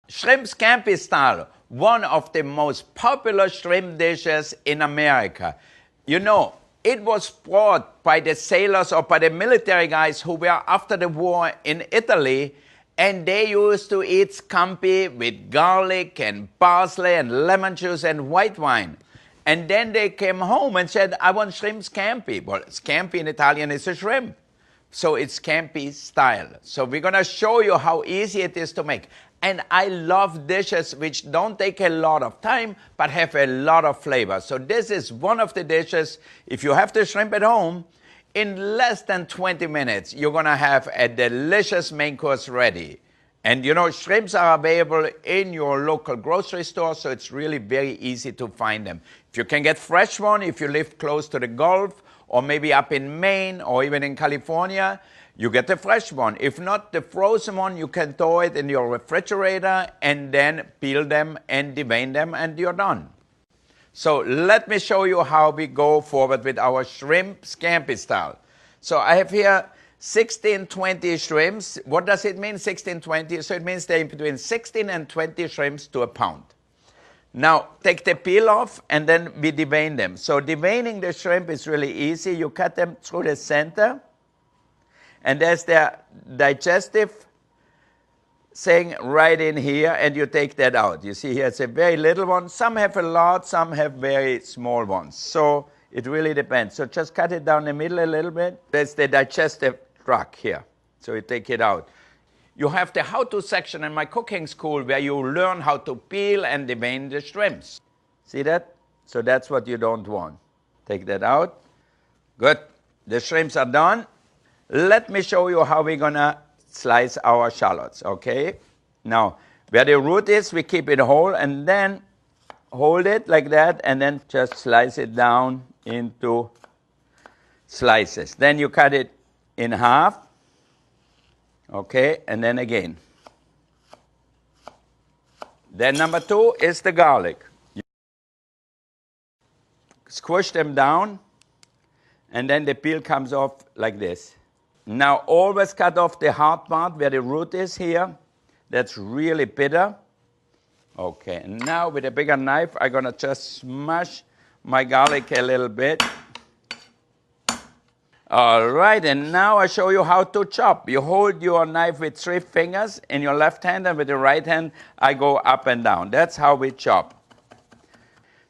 Shrimp scampi style, one of the most popular shrimp dishes in America. You know, it was brought by the sailors or by the military guys who were after the war in Italy, and they used to eat scampi with garlic and parsley and lemon juice and white wine. And then they came home and said, I want shrimp scampi. Well, scampi in Italian is a shrimp. So it's scampi style. So we're going to show you how easy it is to make. And I love dishes which don't take a lot of time, but have a lot of flavor. So this is one of the dishes, if you have the shrimp at home, in less than 20 minutes, you're going to have a delicious main course ready. And you know, shrimps are available in your local grocery store, so it's really very easy to find them. If you can get fresh one, if you live close to the Gulf, or maybe up in Maine, or even in California, you get the fresh one. If not, the frozen one, you can throw it in your refrigerator and then peel them and devein them, and you're done. So let me show you how we go forward with our shrimp scampi style. So I have here 16-20 shrimps. What does it mean, 16-20? So it means they're between 16 and 20 shrimps to a pound. Now, take the peel off, and then we devein them. So deveining the shrimp is really easy. You cut them through the center, and there's the digestive thing right in here, and you take that out. You see here, it's a very little one. Some have a lot, some have very small ones. So it really depends. So just cut it down the middle a little bit. There's the digestive tract here. So you take it out. You have the how-to section in my cooking school where you learn how to peel and devein the shrimps. See that? So that's what you don't want. Take that out. Good. The shrimps are done. Let me show you how we're going to slice our shallots, okay? Now, where the root is, we keep it whole, and then hold it like that, and then just slice it down into slices. Then you cut it in half. Okay, and then again. Then number 2 is the garlic. You squish them down, and then the peel comes off like this. Now always cut off the hard part where the root is here. That's really bitter. Okay, and now with a bigger knife, I'm going to just smash my garlic a little bit. All right, and now I show you how to chop. You hold your knife with 3 fingers in your left hand, and with the right hand, I go up and down. That's how we chop.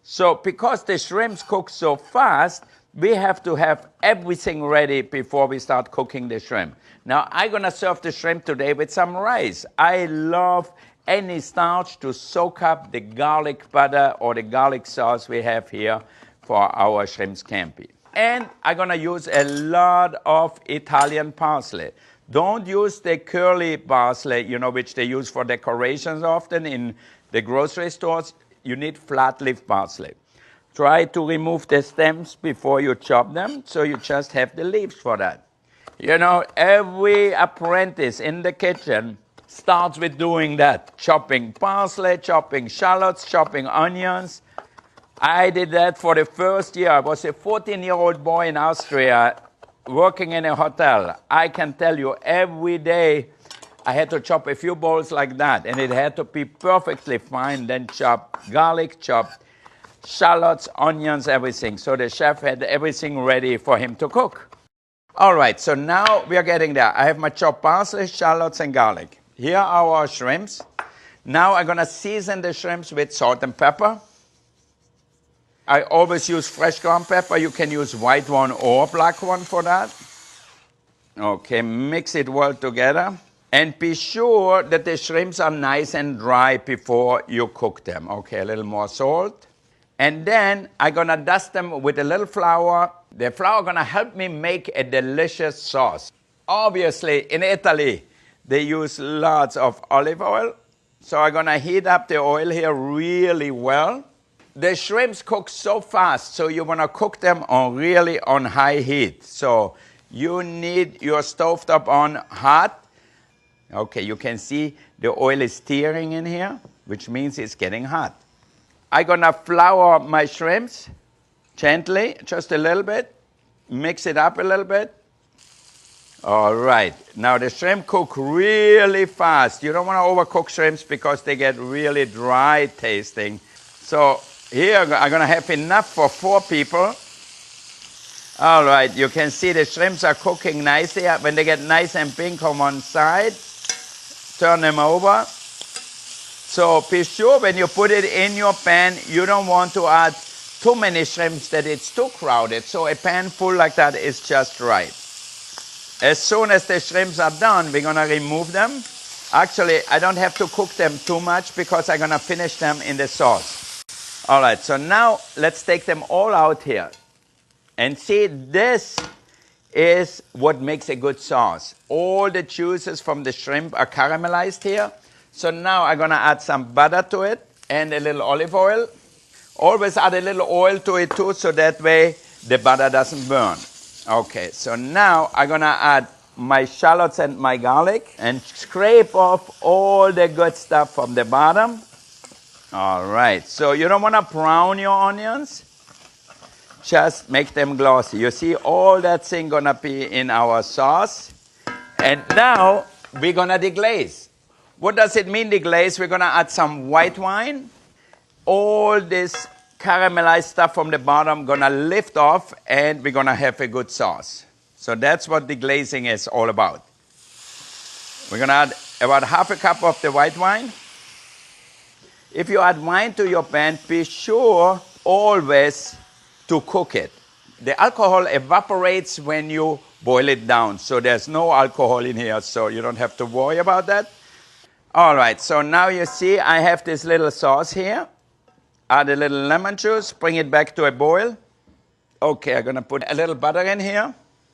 So because the shrimps cook so fast, we have to have everything ready before we start cooking the shrimp. Now, I'm going to serve the shrimp today with some rice. I love any starch to soak up the garlic butter or the garlic sauce we have here for our shrimp scampi. And I'm going to use a lot of Italian parsley. Don't use the curly parsley, you know, which they use for decorations often in the grocery stores. You need flat leaf parsley. Try to remove the stems before you chop them, so you just have the leaves for that. You know, every apprentice in the kitchen starts with doing that. Chopping parsley, chopping shallots, chopping onions. I did that for the first year. I was a 14-year-old boy in Austria working in a hotel. I can tell you every day I had to chop a few bowls like that, and it had to be perfectly fine. Then chop garlic, chop shallots, onions, everything. So the chef had everything ready for him to cook. All right, so now we are getting there. I have my chopped parsley, shallots, and garlic. Here are our shrimps. Now I'm going to season the shrimps with salt and pepper. I always use fresh ground pepper. You can use white one or black one for that. Okay, mix it well together. And be sure that the shrimps are nice and dry before you cook them. Okay, a little more salt. And then I'm going to dust them with a little flour. The flour is going to help me make a delicious sauce. Obviously, in Italy, they use lots of olive oil. So I'm going to heat up the oil here really well. The shrimps cook so fast, so you want to cook them really on high heat. So you need your stovetop on hot. Okay, you can see the oil is stirring in here, which means it's getting hot. I'm going to flour my shrimps gently, just a little bit. Mix it up a little bit. All right. Now the shrimp cook really fast. You don't want to overcook shrimps because they get really dry tasting. So here I'm going to have enough for 4 people. All right. You can see the shrimps are cooking nicely. When they get nice and pink on one side, turn them over. So be sure when you put it in your pan, you don't want to add too many shrimps that it's too crowded. So a pan full like that is just right. As soon as the shrimps are done, we're going to remove them. Actually, I don't have to cook them too much because I'm going to finish them in the sauce. All right, so now let's take them all out here. And see, this is what makes a good sauce. All the juices from the shrimp are caramelized here. So now I'm going to add some butter to it and a little olive oil. Always add a little oil to it too, so that way the butter doesn't burn. Okay, so now I'm going to add my shallots and my garlic and scrape off all the good stuff from the bottom. All right, so you don't want to brown your onions. Just make them glossy. You see, all that thing going to be in our sauce. And now we're going to deglaze. What does it mean, deglaze? We're going to add some white wine. All this caramelized stuff from the bottom going to lift off, and we're going to have a good sauce. So that's what deglazing is all about. We're going to add about half a cup of the white wine. If you add wine to your pan, be sure always to cook it. The alcohol evaporates when you boil it down, so there's no alcohol in here, so you don't have to worry about that. All right, so now you see I have this little sauce here. Add a little lemon juice, bring it back to a boil. Okay, I'm going to put a little butter in here.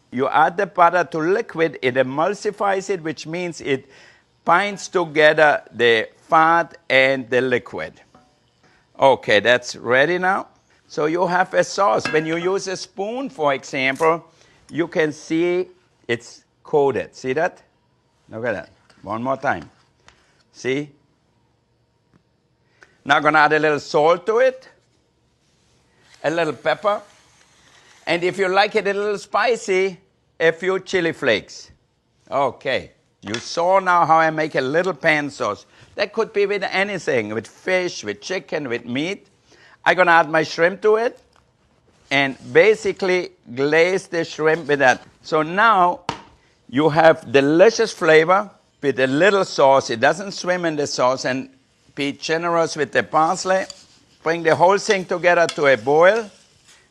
You add the butter to liquid, it emulsifies it, which means it binds together the fat and the liquid. Okay, that's ready now. So you have a sauce. When you use a spoon, for example, you can see it's coated. See that? Look at that. One more time. See? Now I'm going to add a little salt to it, a little pepper, and if you like it a little spicy, a few chili flakes. Okay, you saw now how I make a little pan sauce. That could be with anything, with fish, with chicken, with meat. I'm going to add my shrimp to it and basically glaze the shrimp with that. So now you have delicious flavor with a little sauce. It doesn't swim in the sauce, and be generous with the parsley. Bring the whole thing together to a boil.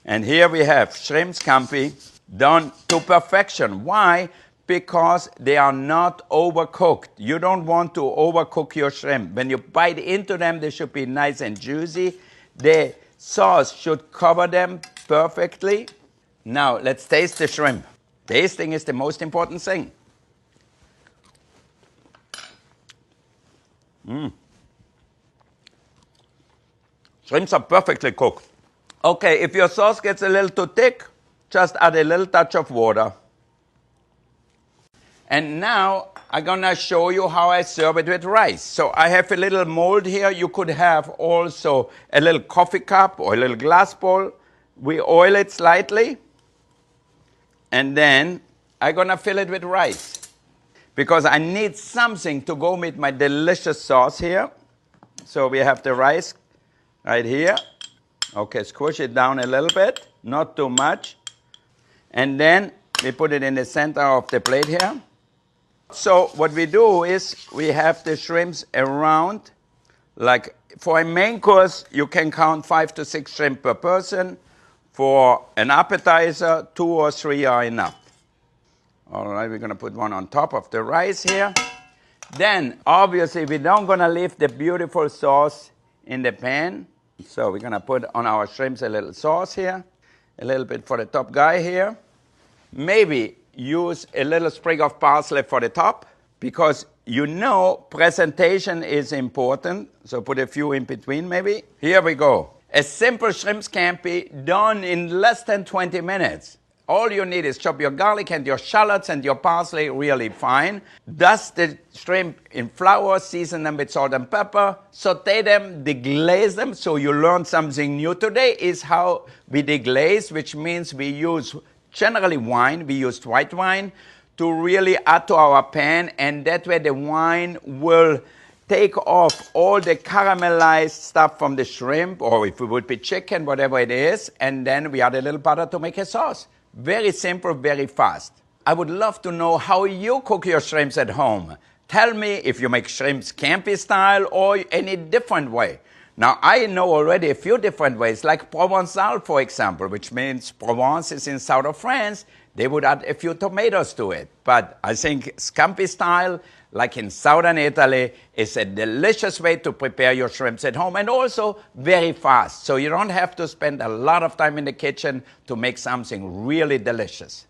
And here we have shrimp scampi done to perfection. Why? Because they are not overcooked. You don't want to overcook your shrimp. When you bite into them, they should be nice and juicy. The sauce should cover them perfectly. Now, let's taste the shrimp. Tasting is the most important thing. Shrimps are perfectly cooked. Okay, if your sauce gets a little too thick, just add a little touch of water. And now I'm going to show you how I serve it with rice. So I have a little mold here. You could have also a little coffee cup or a little glass bowl. We oil it slightly. And then I'm going to fill it with rice, because I need something to go with my delicious sauce here. So we have the rice right here. Okay, squish it down a little bit, not too much. And then we put it in the center of the plate here. So what we do is we have the shrimps around. Like for a main course, you can count 5 to 6 shrimp per person. For an appetizer, 2 or 3 are enough. All right, we're going to put one on top of the rice here. Then, obviously, we don't going to leave the beautiful sauce in the pan. So we're going to put on our shrimps a little sauce here. A little bit for the top guy here. Maybe use a little sprig of parsley for the top, because you know presentation is important. So put a few in between maybe. Here we go. A simple shrimp scampi done in less than 20 minutes. All you need is chop your garlic and your shallots and your parsley really fine. Dust the shrimp in flour, season them with salt and pepper, saute them, deglaze them. So you learn something new today is how we deglaze, which means we use generally wine. We used white wine to really add to our pan, and that way the wine will take off all the caramelized stuff from the shrimp, or if it would be chicken, whatever it is, and then we add a little butter to make a sauce. Very simple, very fast. I would love to know how you cook your shrimps at home. Tell me if you make shrimps Campy style or any different way. Now, I know already a few different ways, like Provençal, for example, which means Provence is in south of France. They would add a few tomatoes to it. But I think Scampi style, like in southern Italy, is a delicious way to prepare your shrimps at home, and also very fast. So you don't have to spend a lot of time in the kitchen to make something really delicious.